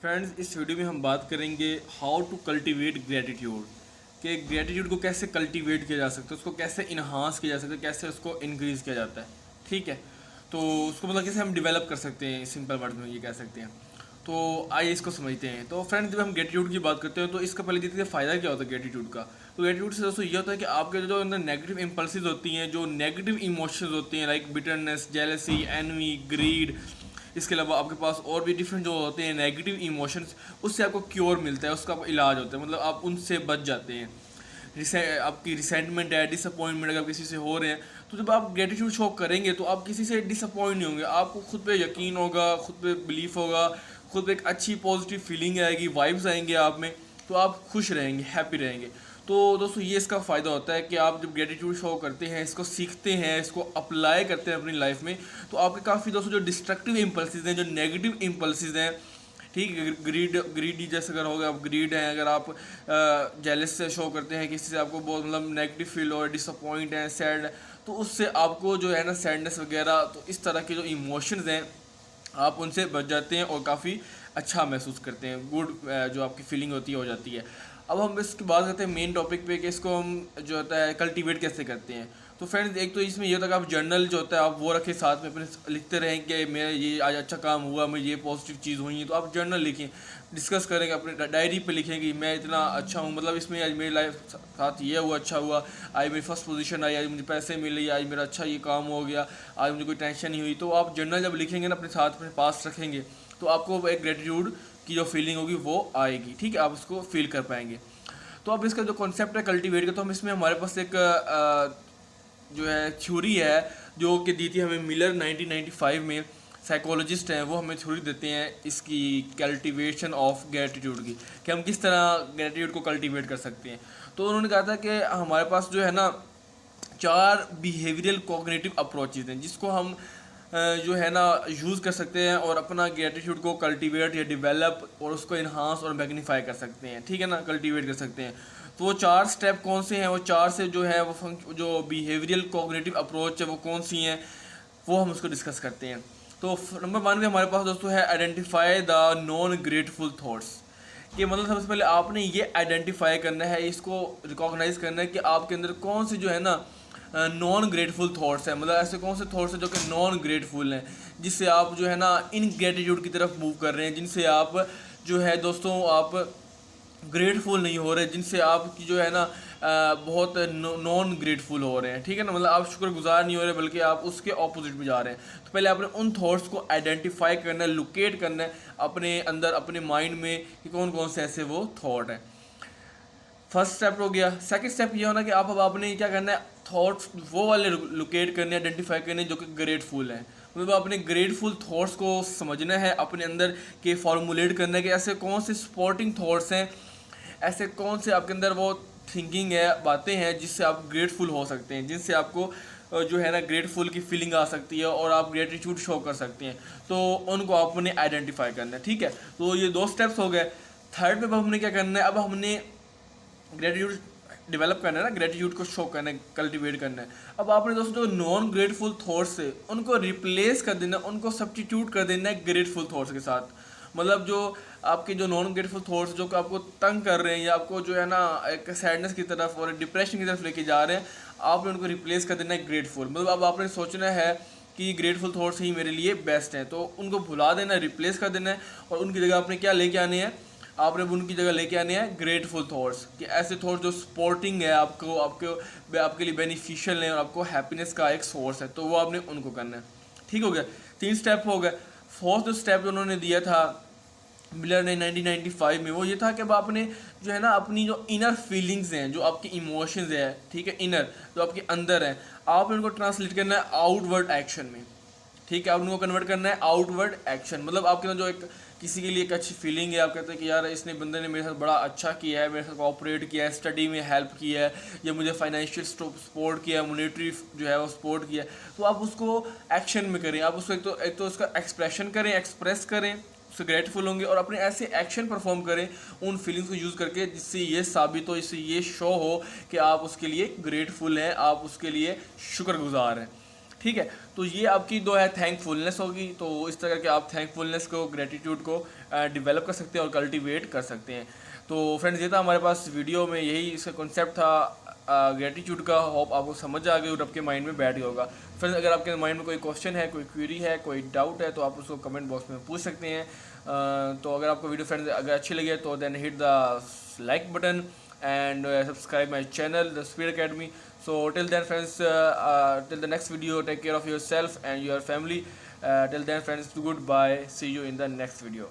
Friends, इस video में हम बात करेंगे हाउ टू कल्टीवेट ग्रेटिट्यूड, कि ग्रेटिट्यूड को कैसे कल्टीवेट किया जा सकता है, उसको कैसे इन्हांस किया जा सकता है, कैसे उसको इंक्रीज़ किया जाता है। ठीक है, तो उसको मतलब कैसे हम डेवलप कर सकते हैं, सिंपल वर्ड में ये कह सकते हैं। तो आइए इसको समझते हैं। तो फ्रेंड्स, जब हम ग्रेटिट्यूड की बात करते हैं तो इसका पहले देखते हैं फ़ायदा क्या होता है ग्रेटिट्यूड का। तो ग्रेटिट्यूड से दोस्तों ये होता है कि आपके जो अंदर नेगेटिव इम्पल्सिस होती हैं, जो नेगेटिव इमोशंस होती हैं like bitterness, jealousy, envy, greed, इसके अलावा आपके पास और भी डिफरेंट जो होते हैं नेगेटिव इमोशंस, उससे आपको क्योर मिलता है, उसका इलाज होता है, मतलब आप उनसे बच जाते हैं। आपकी रिसेंटमेंट है, डिसअपॉइंटमेंट अगर किसी से हो रहे हैं, तो जब आप ग्रेटिट्यूड शो करेंगे तो आप किसी से डिसअपॉइंट नहीं होंगे, आपको खुद पे यकीन होगा, खुद पे बिलीफ होगा, खुद पे एक अच्छी पॉजिटिव फीलिंग आएगी, वाइब्स आएंगे आप में, तो आप खुश रहेंगे, हैप्पी रहेंगे। तो दोस्तों ये इसका फ़ायदा होता है कि आप जब ग्रेटिट्यूड शो करते हैं, इसको सीखते हैं, इसको अप्लाई करते हैं अपनी लाइफ में, तो आपके काफ़ी दोस्तों जो डिस्ट्रक्टिव इम्पल्सिस हैं, जो नेगेटिव इम्पल्सिस हैं, ठीक है, ग्रीडी जैसे अगर हो गया, आप ग्रीड हैं, अगर आप जेलस से शो करते हैं किसी से, आपको बहुत मतलब नेगेटिव फील हो, डिसअपॉइंट है, सैड, तो उससे आपको जो है ना सैडनेस वगैरह, तो इस तरह के जो इमोशंस हैं आप उनसे बच जाते हैं और काफ़ी अच्छा महसूस करते हैं, गुड जो आपकी फीलिंग होती है हो जाती है। अब हम इसकी बात करते हैं मेन टॉपिक पे कि इसको हम जो होता है कल्टीवेट कैसे करते हैं। तो फ्रेंड्स, एक तो इसमें ये होता है कि आप जर्नल जो होता है आप वो रखें साथ में, अपने लिखते रहें कि मेरा ये आज अच्छा काम हुआ, मुझे ये पॉजिटिव चीज़ हुई है, तो आप जर्नल लिखें, डिस्कस करेंगे, अपने डायरी पे लिखें कि मैं इतना अच्छा हूँ, मतलब इसमें आज मेरी लाइफ साथ ये हुआ, अच्छा हुआ, आज मेरी फर्स्ट पोजीशन आई, आज मुझे पैसे मिले, आज मेरा अच्छा ये काम हो गया, आज मुझे कोई टेंशन नहीं हुई। तो आप जर्नल जब लिखेंगे ना, अपने साथ अपने पास रखेंगे, तो आपको एक ग्रेटिट्यूड की जो फीलिंग होगी वो आएगी। ठीक है, आप उसको फील कर पाएंगे। तो अब इसका जो कॉन्सेप्ट है कल्टीवेट का, तो हम इसमें हमारे पास एक जो है थ्योरी है जो कि दी थी हमें मिलर 1995 में, साइकोलॉजिस्ट हैं, वो हमें थ्योरी देते हैं इसकी कल्टीवेशन ऑफ ग्रेटिट्यूड की, कि हम किस तरह ग्रेटिट्यूड को कल्टीवेट कर सकते हैं। तो उन्होंने कहा था कि हमारे पास जो है ना 4 बिहेवियरल कॉग्निटिव अप्रोचेज हैं जिसको हम जो है ना यूज़ कर सकते हैं और अपना ग्रेटिट्यूड को कल्टीवेट या डेवलप और उसको इन्हांस और मैग्नीफाई कर सकते हैं। ठीक है ना, कल्टीवेट कर सकते हैं। तो वो 4 स्टेप कौन से हैं, वो 4 से जो है वो जो बिहेवियरल कॉग्निटिव अप्रोच है वो कौन सी हैं, वो हम उसको डिस्कस करते हैं। तो नंबर 1 में हमारे पास दोस्तों है identify the non grateful thoughts, कि मतलब सबसे पहले आपने ये आइडेंटिफाई करना है, इसको रिकॉग्नाइज करना है कि आपके अंदर कौन सी जो है ना नॉन ग्रेटफुल थॉट्स हैं, मतलब ऐसे कौन से थॉट्स हैं जो कि नॉन ग्रेटफुल हैं, जिससे आप जो है ना इन ग्रेटिट्यूड की तरफ मूव कर रहे हैं, जिनसे आप जो है दोस्तों आप ग्रेटफुल नहीं हो रहे, जिनसे आपकी जो है ना बहुत नॉन ग्रेटफुल हो रहे हैं। ठीक है ना, मतलब आप शुक्रगुजार नहीं हो रहे बल्कि आप उसके ऑपोजिट में जा रहे हैं। तो पहले आपने उन थॉट्स को आइडेंटिफाई करना है, लोकेट करना है अपने अंदर, अपने माइंड में, कि कौन कौन से ऐसे वो थॉट हैं। फर्स्ट स्टेप हो गया। सेकंड स्टेप ये होना कि आप अब आपने क्या करना है, थॉट्स वो वाले लोकेट करने, आइडेंटिफाई करने जो कि ग्रेटफुल हैं, मतलब आपने ग्रेटफुल थॉट्स को समझना है, अपने अंदर के फॉर्मुलेट करना है कि ऐसे कौन से सपोर्टिंग थॉट्स हैं, ऐसे कौन से आपके अंदर वो थिंकिंग है, बातें हैं जिससे आप ग्रेटफुल हो सकते हैं, जिनसे आपको जो है ना ग्रेटफुल की फीलिंग आ सकती है और आप ग्रेटिट्यूड शो कर सकते हैं। तो उनको आपने आइडेंटिफाई करना है। ठीक है, तो ये 2 स्टेप्स हो गए। थर्ड पे अब हमने क्या करना है, अब हमने ग्रेटिट्यूड डेवलप करना है ना, ग्रेटिट्यूड को शो करना है, कल्टीवेट करना है। अब आपने दोस्तों जो नॉन ग्रेटफुल थॉट्स है उनको रिप्लेस कर देना, उनको सब्स्टिट्यूट कर देना है ग्रेटफुल थॉट्स के साथ। मतलब जो आपके जो नॉन ग्रेटफुल थॉट्स जो कि आपको तंग कर रहे हैं या आपको जो है ना एक सैडनेस की तरफ और डिप्रेशन की तरफ लेके जा रहे हैं, आपने उनको रिप्लेस कर देना है ग्रेटफुल। मतलब अब आपने सोचना है कि ग्रेटफुल थॉट्स ही मेरे लिए बेस्ट हैं, तो उनको भुला देना है, रिप्लेस कर देना है, और उनकी जगह आपने क्या लेके आने हैं, आपने उनकी जगह लेके आने हैं ग्रेटफुल थॉट्स, कि ऐसे थॉट्स जो सपोर्टिंग है, आपको आपके लिए बेनिफिशियल है और आपको हैप्पीनेस का एक सोर्स है, तो वो आपने उनको करना है। ठीक हो गया, 3 स्टेप हो गए। फोर्थ जो स्टेप जो उन्होंने दिया था मिलर ने 1995 में, वो ये था कि अब आपने जो है ना अपनी जो इनर फीलिंग्स हैं, जो आपकी इमोशंस है, ठीक है, इनर जो आपके अंदर हैं, आपने उनको ट्रांसलेट करना है आउटवर्ड एक्शन में। ठीक है, आप उनको कन्वर्ट करना है आउटवर्ड एक्शन, मतलब आपके अंदर जो एक किसी के लिए एक अच्छी फीलिंग है, आप कहते हैं कि यार इसने बंदे ने मेरे साथ बड़ा अच्छा किया है, मेरे साथ कोऑपरेट किया है, स्टडी में हेल्प किया है, या मुझे फाइनेंशियल सपोर्ट किया है, मोनेटरी जो है वो सपोर्ट किया है, तो आप उसको एक्शन में करें, आप उसको एक तो उसका एक्सप्रेशन करें, एक्सप्रेस करें, उससे ग्रेटफुल होंगे, और अपने ऐसे एक्शन परफॉर्म करें उन फीलिंग्स को यूज़ करके जिससे ये साबित हो, इससे ये शो हो कि आप उसके लिए ग्रेटफुल हैं, आप उसके लिए शुक्रगुजार हैं। ठीक है। तो ये आपकी दो है थैंकफुलनेस होगी। तो इस तरह के आप थैंकफुलनेस को, ग्रेटिट्यूड को डेवलप कर सकते हैं और कल्टीवेट कर सकते हैं। तो फ्रेंड्स, ये था हमारे पास वीडियो में, यही इसका कॉन्सेप्ट था ग्रेटिट्यूड का। होप आपको समझ आ गई और आपके माइंड में बैठ गया होगा। फ्रेंड्स, अगर आपके माइंड में कोई क्वेश्चन है, कोई क्वेरी है, कोई डाउट है, तो आप उसको कमेंट बॉक्स में पूछ सकते हैं। तो अगर आपको वीडियो फ्रेंड्स अगर अच्छी लगे तो then hit the like button and subscribe my channel, the Speed Academy. So till then friends, till the next video, take care of yourself and your family. Till then friends, goodbye, see you in the next video.